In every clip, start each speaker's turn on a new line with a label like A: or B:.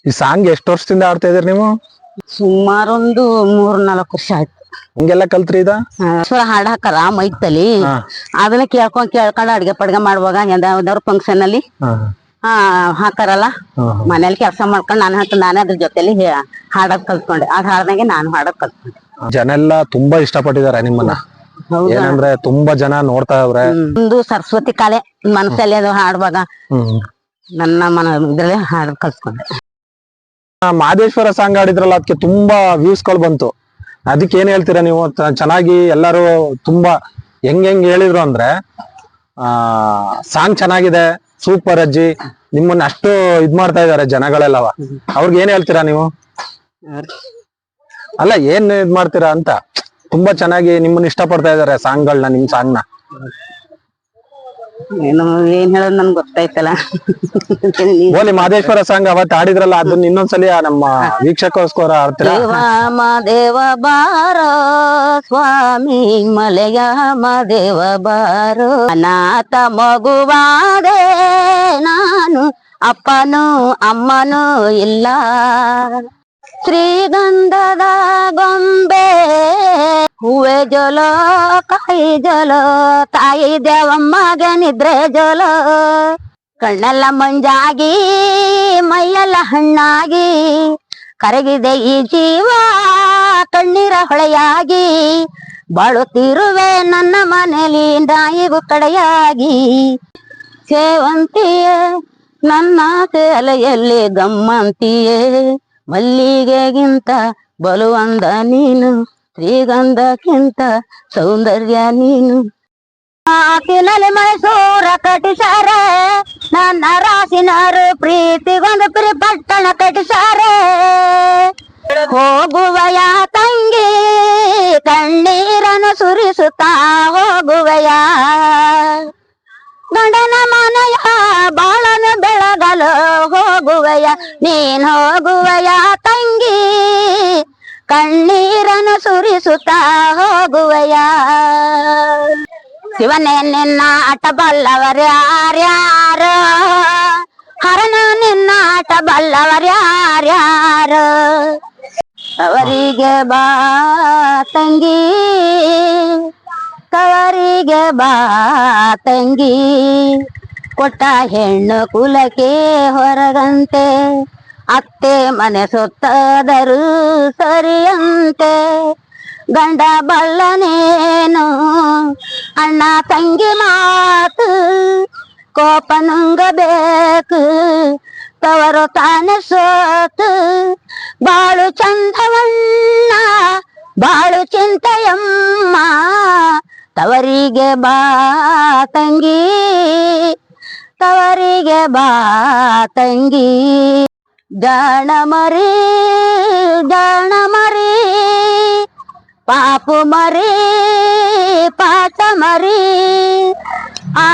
A: ಈ ಸಾಂಗ್ ಎಷ್ಟು ವರ್ಷದಿಂದ ಆಡ್ತಾ ಇದೀರಿ ನೀವು?
B: ಸುಮಾರು ಒಂದು 3-4 ವರ್ಷ ಆಯ್ತು.
A: ಹಿಂಗೆಲ್ಲ ಕಲ್ತ್ರಿ ಇದ?
B: ಹಾಡ್ ಹಾಕಾರ ಮೈತಲ್ಲಿ ಅದನ್ನ ಕೇಳ್ಕೊಂಡ್ ಅಡ್ಗೆ ಪಡ್ಗೆ ಮಾಡುವಾಗ ಯಾವ್ದಾದ್ರು ಫಂಕ್ಷನ್ ಅಲ್ಲಿ ಹಾಕಾರಲ್ಲ, ಮನೇಲಿ ಕೆಲಸ ಮಾಡ್ಕೊಂಡ್ ನಾನೇ ಅದ್ರ ಜೊತೆಲಿ ಹಾಡೋದ್ ಕಲ್ತ್ಕೊಂಡೆ. ಅದ್ ಹಾಡ್ದಂಗೆ ನಾನು ಹಾಡೋದ್ ಕಲ್ತ್ಕೊಂಡೆ.
A: ಜನ ಎಲ್ಲಾ ತುಂಬಾ ಇಷ್ಟಪಟ್ಟಿದ್ದಾರೆ ನಿಮ್ಮನ್ನ. ಏನಂದ್ರೆ ತುಂಬಾ ಜನ ನೋಡ್ತಾ ಇವ್ರೆ.
B: ಒಂದು ಸರಸ್ವತಿ ಕಲೆ ಮನಸ್ಸಲ್ಲಿ ಅದು ಹಾಡುವಾಗ ನನ್ನ ಇದ್ರಲ್ಲಿ ಹಾಡೋದ್ ಕಲ್ತ್ಕೊಂಡೆ.
A: ಮಹದೇಶ್ವರ ಸಾಂಗ್ ಆಡಿದ್ರಲ್ಲ, ಅದಕ್ಕೆ ತುಂಬಾ ವ್ಯೂಸ್ ಗಳು ಬಂತು. ಅದಕ್ಕೆ ಏನ್ ಹೇಳ್ತೀರಾ ನೀವು? ಚೆನ್ನಾಗಿ ಎಲ್ಲಾರು ತುಂಬಾ ಹೆಂಗ್ ಹೇಳಿದ್ರು ಅಂದ್ರೆ ಸಾಂಗ್ ಚೆನ್ನಾಗಿದೆ, ಸೂಪರ್ ಅಜ್ಜಿ, ನಿಮ್ಮನ್ನ ಅಷ್ಟು ಇದ್ ಮಾಡ್ತಾ ಇದಾರೆ ಜನಗಳೆಲ್ಲವ. ಅವ್ರಿಗೆ ಏನ್ ಹೇಳ್ತೀರಾ ನೀವು? ಅಲ್ಲ, ಏನ್ ಇದ್ ಮಾಡ್ತೀರಾ ಅಂತ. ತುಂಬಾ ಚೆನ್ನಾಗಿ ನಿಮ್ಮನ್ನ ಇಷ್ಟ ಪಡ್ತಾ ಇದಾರೆ ಸಾಂಗ್ಗಳನ್ನ, ನಿಮ್ ಸಾಂಗ್ನ.
B: ಏನ್ ಹೇಳೋದು ನನ್ಗೆ ಗೊತ್ತಾಯ್ತಲ್ಲ.
A: ಓಲಿ ಮಹದೇಶ್ವರ ಸಾಂಗ್ ಅವತ್ತು ಆಡಿದ್ರಲ್ಲ, ಅದನ್ನ ಇನ್ನೊಂದ್ಸಲಿ ನಮ್ಮ ವೀಕ್ಷಕೋಸ್ಕರ ಆಡ್ತೀರಾ?
B: ದೇವ ಬಾರ ಸ್ವಾಮಿ ಮಲೆಯ ದೇವ ಬಾರೋ, ಅನಾಥ ಮಗುವಾದೆ ನಾನು, ಅಪ್ಪನು ಅಮ್ಮನು ಇಲ್ಲ. ಶ್ರೀಗಂಧದ ಗೊಂಬೆ ಹೂವೆ ಜೋಲೋ ಕಾಯಿ ಜೋಲೋ, ತಾಯಿ ದೇವಮ್ಮಗೆ ನಿದ್ರೆ ಜೋಲೋ. ಕಣ್ಣೆಲ್ಲ ಮಂಜಾಗಿ ಮೈಯೆಲ್ಲ ಹಣ್ಣಾಗಿ ಕರಗಿದೆ ಈ ಜೀವ ಕಣ್ಣೀರ ಹೊಳೆಯಾಗಿ. ಬಾಳುತ್ತಿರುವೆ ನನ್ನ ಮನೇಲಿ ನಾಯಿಗೂ ಕಡೆಯಾಗಿ. ಸೇವಂತಿಯೇ ನನ್ನ ಸೇಲೆಯಲ್ಲಿ ಗಮ್ಮಂತಿಯೇ, ಮಲ್ಲಿಗೆಗಿಂತ ಬಲುವಂದ ನೀನು, ಶ್ರೀಗಂಧಕ್ಕಿಂತ ಸೌಂದರ್ಯ ನೀನು. ಆಕಿನಲ್ಲಿ ಮೈಸೂರ ಕಟ್ಟಿಸಾರೆ, ನನ್ನ ರಾಸಿನರು ಪ್ರೀತಿಗೊಂದು ಪಟ್ಟಣ ಕಟ್ಟಿಸಾರೆ. ಹೋಗುವಯ ತಂಗಿ ಕಣ್ಣೀರನ್ನು ಸುರಿಸುತ್ತಾ ಹೋಗುವಯ, ಗಂಡನ ಮನೆಯ ಬಾಳನು ಬೆಳಗಲು ಹೋಗುವಯ. ನೀನ್ ಹೋಗುವಯ ತಂಗಿ ಕಣ್ಣೀರನ್ನು ಸುರಿಸುತ್ತಾ ಹೋಗುವಯ. ಶಿವನೇ ನಿನ್ನ ಆಟ ಬಲ್ಲವರ್ಯಾರ್ಯಾರು, ಹರನ ನಿನ್ನ ಆಟ ಬಲ್ಲವರ್ಯಾರ್ಯಾರು. ಅವರಿಗೆ ಬಾ ತಂಗಿ, ತವರಿಗೆ ಬಾ ತಂಗಿ, ಕೊಟ್ಟ ಹೆಣ್ಣು ಕುಲಕ್ಕೆ ಹೊರಗಂತೆ, ಅತ್ತೆ ಮನೆ ಸೊತ್ತಾದರೂ ಸರಿಯಂತೆ. ಗಂಡ ಬಲ್ಲನೇನು ಅಣ್ಣ ತಂಗಿ ಮಾತು, ಕೋಪ ನುಂಗಬೇಕು ತವರು ತಾನೆ ಸೋತು. ಬಾಳು ಚಂದವಣ್ಣ ಬಾಳು ಚಿಂತೆಯಮ್ಮ, ತವರಿಗೆ ಬಾ ತಂಗಿ, ತವರಿಗೆ ಬಾ ತಂಗಿ. ಜಾಣ ಮರಿ ಜಾಣ ಮರಿ, ಪಾಪು ಮರಿ ಪಾಠ ಮರಿ. ಆ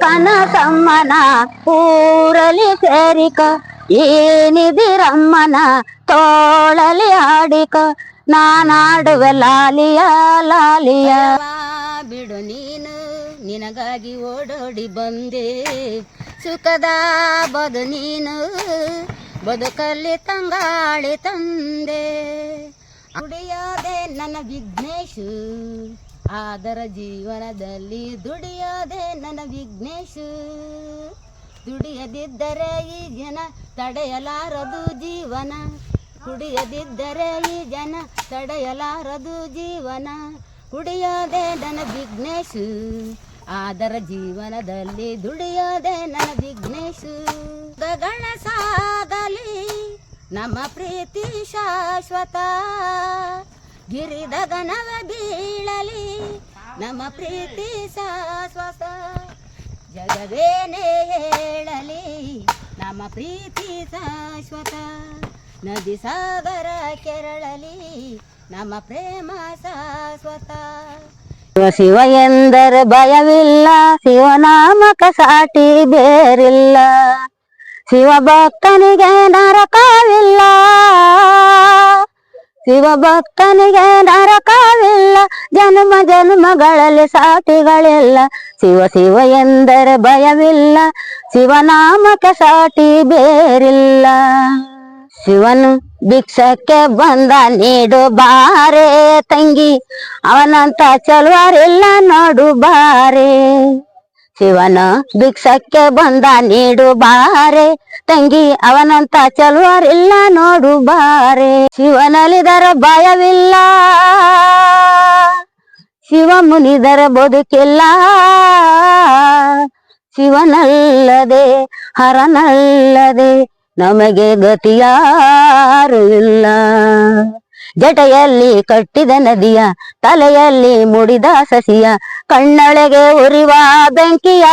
B: ಕನಸಮ್ಮನ ಊರಲಿ ಸೇರಿಕ, ಏನಿದಿರಮ್ಮನ ತೋಳಲಿ ಆಡಿಕ. ನಾನಾಡುವೆ ಲಾಲಿಯ ಲಾಲಿಯ. ಬಿಡು ನೀನು ನಿನಗಾಗಿ ಓಡೋಡಿ ಬಂದೆ, ಸುಖದ ಬದು ನೀನು ಬದುಕಲ್ಲಿ ತಂಗಾಳಿ ತಂದೆ. ದುಡಿಯೋದೆ ನನ್ನ ವಿಘ್ನೇಶು, ಆದರ ಜೀವನದಲ್ಲಿ ದುಡಿಯೋದೆ ನನ್ನ ವಿಘ್ನೇಶು. ದುಡಿಯದಿದ್ದರೆ ಈ ಜನ ತಡೆಯಲಾರದು ಜೀವನ, ಕುಡಿಯದಿದ್ದರೆ ಈ ಜನ ತಡೆಯಲಾರದು ಜೀವನ. ಕುಡಿಯೋದೆ ನನ್ನ ವಿಘ್ನೇಶು, ಆದರ ಜೀವನದಲ್ಲಿ ದುಡಿಯೋದೆ ನನ್ನ ವಿಘ್ನೇಶು. ಗಗನ ಸಾಗಲಿ ನಮ್ಮ ಪ್ರೀತಿ ಶಾಶ್ವತ, ಗಿರಿದಗನವ ಬೀಳಲಿ ನಮ್ಮ ಪ್ರೀತಿ ಶಾಶ್ವತ. ಜಗವೇನೇ ಹೇಳಲಿ ನಮ್ಮ ಪ್ರೀತಿ ಶಾಶ್ವತ, ನದಿ ಸಾಗರ ಕೆರಳಲಿ ನಮ್ಮ ಪ್ರೇಮ ಶಾಶ್ವತ. ಶಿವ ಎಂದರೆ ಭಯವಿಲ್ಲ, ಶಿವನಾಮಕ ಸಾಟಿ ಬೇರಿಲ್ಲ. ಶಿವ ಭಕ್ತನಿಗೆ ನರಕವಿಲ್ಲ, ಶಿವ ಭಕ್ತನಿಗೆ ನರಕವಿಲ್ಲ. ಜನ್ಮ ಜನ್ಮಗಳಲ್ಲಿ ಸಾಟಿಗಳಿಲ್ಲ. ಶಿವ ಶಿವ ಎಂದರೆ ಭಯವಿಲ್ಲ, ಶಿವನಾಮಕ್ಕೆ ಸಾಟಿ ಬೇರಿಲ್ಲ. ಶಿವನು ಭಿಕ್ಷಕ್ಕೆ ಬಂದ ನೀಡು ಬಾರೆ ತಂಗಿ, ಅವನಂತ ಚಲುವರಿಲ್ಲ ನೋಡು ಬಾರೆ. ಶಿವನು ಭಿಕ್ಷಕ್ಕೆ ಬಂದ ನೀಡು ಬಾರೆ ತಂಗಿ, ಅವನಂತ ಚಲುವರಿಲ್ಲ ನೋಡು ಬಾರೆ. ಶಿವನಲ್ಲಿದರ ಭಯವಿಲ್ಲ, ಶಿವ ಮುನಿದರ ಬದುಕಿಲ್ಲ, ಶಿವನಲ್ಲದೆ ಹರನಲ್ಲದೆ ನಮಗೆ ಗತಿಯಾರು ಇಲ್ಲ. ಜಟೆಯಲ್ಲಿ ಕಟ್ಟಿದ ನದಿಯ, ತಲೆಯಲ್ಲಿ ಮುಡಿದ ಸಸಿಯ, ಕಣ್ಣೊಳಗೆ ಉರಿವ ಬೆಂಕಿಯ,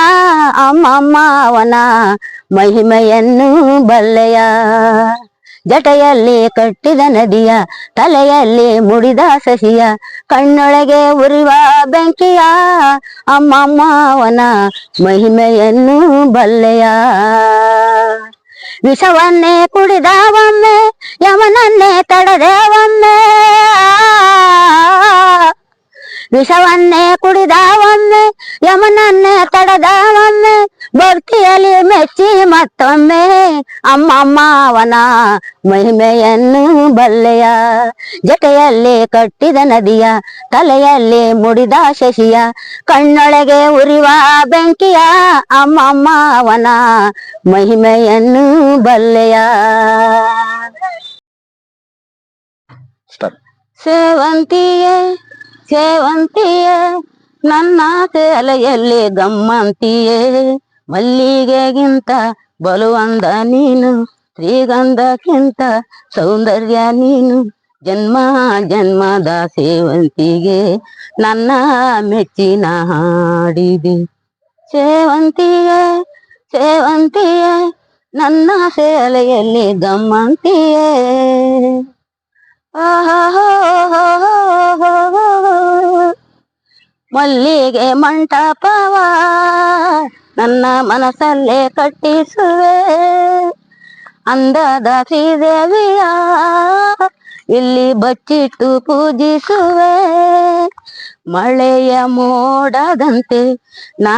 B: ಅಮ್ಮಮ್ಮ ಅವನ ಮಹಿಮೆಯನ್ನು ಬಲ್ಲೆಯ. ಜಟೆಯಲ್ಲಿ ಕಟ್ಟಿದ ನದಿಯ, ತಲೆಯಲ್ಲಿ ಮುಡಿದ ಸಸಿಯ, ಕಣ್ಣೊಳಗೆ ಉರಿವ ಬೆಂಕಿಯ, ಅಮ್ಮಮ್ಮ ಅವನ ಮಹಿಮೆಯನ್ನು ಬಲ್ಲೆಯ. ವಿಷವನ್ನೇ ಕುಡಿದ ಒಮ್ಮೆ, ಯಮನನ್ನೇ ತಡೆದೆ ಒಮ್ಮೆ, ವಿಷವನ್ನೇ ಕುಡಿದ ಒಮ್ಮೆ, ಯಮನನ್ನೇ ತಡೆದ ಒಮ್ಮೆ, ಭಕ್ತಿಯಲ್ಲಿ ಮೆಚ್ಚಿ ಮತ್ತೊಮ್ಮೆ, ಅಮ್ಮಮ್ಮ ಅವನ ಮಹಿಮೆಯನ್ನು ಬಲ್ಲೆಯ. ಜಟೆಯಲ್ಲಿ ಕಟ್ಟಿದ ನದಿಯ, ತಲೆಯಲ್ಲಿ ಮುಡಿದ ಶಶಿಯ, ಕಣ್ಣೊಳಗೆ ಉರಿವ ಬೆಂಕಿಯ, ಅಮ್ಮಮ್ಮ ಅವನ ಮಹಿಮೆಯನ್ನು ಬಲ್ಲೆಯ. ಸೇವಂತಿಯೇ ಸೇವಂತಿಯೇ ನನ್ನ ತಲೆಯಲ್ಲಿ ಗಮ್ಮಂತಿಯೇ, ಮಲ್ಲಿಗೆಗಿಂತ ಬಲುವಂದ ನೀನು, ಶ್ರೀಗಂಧಕ್ಕಿಂತ ಸೌಂದರ್ಯ ನೀನು, ಜನ್ಮ ಜನ್ಮದ ಸೇವಂತಿಗೆ ನನ್ನ ಮೆಚ್ಚಿನ ಹಾಡಿದೆ. ಸೇವಂತಿಯೇ ಸೇವಂತಿಯೇ ನನ್ನ ಸೇಲೆಯಲ್ಲಿ ಗಮ್ಮಂತಿಯೇ. ಮಲ್ಲಿಗೆ ಮಂಟಪವ ನನ್ನ ಮನಸ್ಸಲ್ಲೇ ಕಟ್ಟಿಸುವೆ, ಅಂದದ ಶ್ರೀದೇವಿಯ ಇಲ್ಲಿ ಬಚ್ಚಿಟ್ಟು ಪೂಜಿಸುವೆ. ಮಳೆಯ ಮೋಡದಂತೆ ನಾ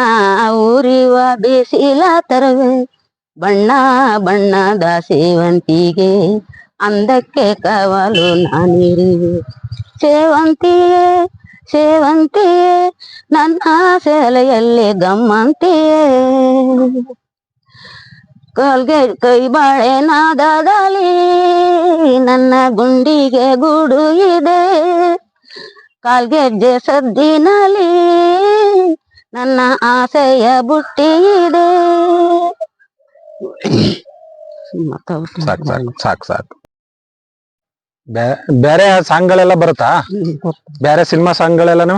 B: ಉರಿವ ಬಿಸಿಲ ತರುವೆ, ಬಣ್ಣ ಬಣ್ಣದ ಸೇವಂತಿಗೆ ಅಂದಕ್ಕೆ ಕವಲು ನಾನಿರುವೆ. ಸೇವಂತಿಯೇ ಸೇವಂತಿಯೇ ನನ್ನ ಸೇಲೆಯಲ್ಲಿ ಗಮ್ಮಂತಿಯೇ. ಕಾಲ್ಗೆ ಕೈ ಬಾಳೆ ನಾದದಲ್ಲಿ ನನ್ನ ಗುಂಡಿಗೆ ಗೂಡು ಇದೆ, ಕಾಲ್ಗೆಜ್ಜೆ ಸದ್ದಿನಲ್ಲಿ ನನ್ನ ಆಸೆಯ ಬುಟ್ಟಿ ಇದೆ.
A: ಸಾಕು ಸಾಕು ಸಾಕು ಸಾಕು. ಬೇರೆ ಸಾಂಗ್ಗಳೆಲ್ಲ ಬರುತ್ತಾ? ಬೇರೆ ಸಿನಿಮಾ ಸಾಂಗ್ಗಳೆಲ್ಲನು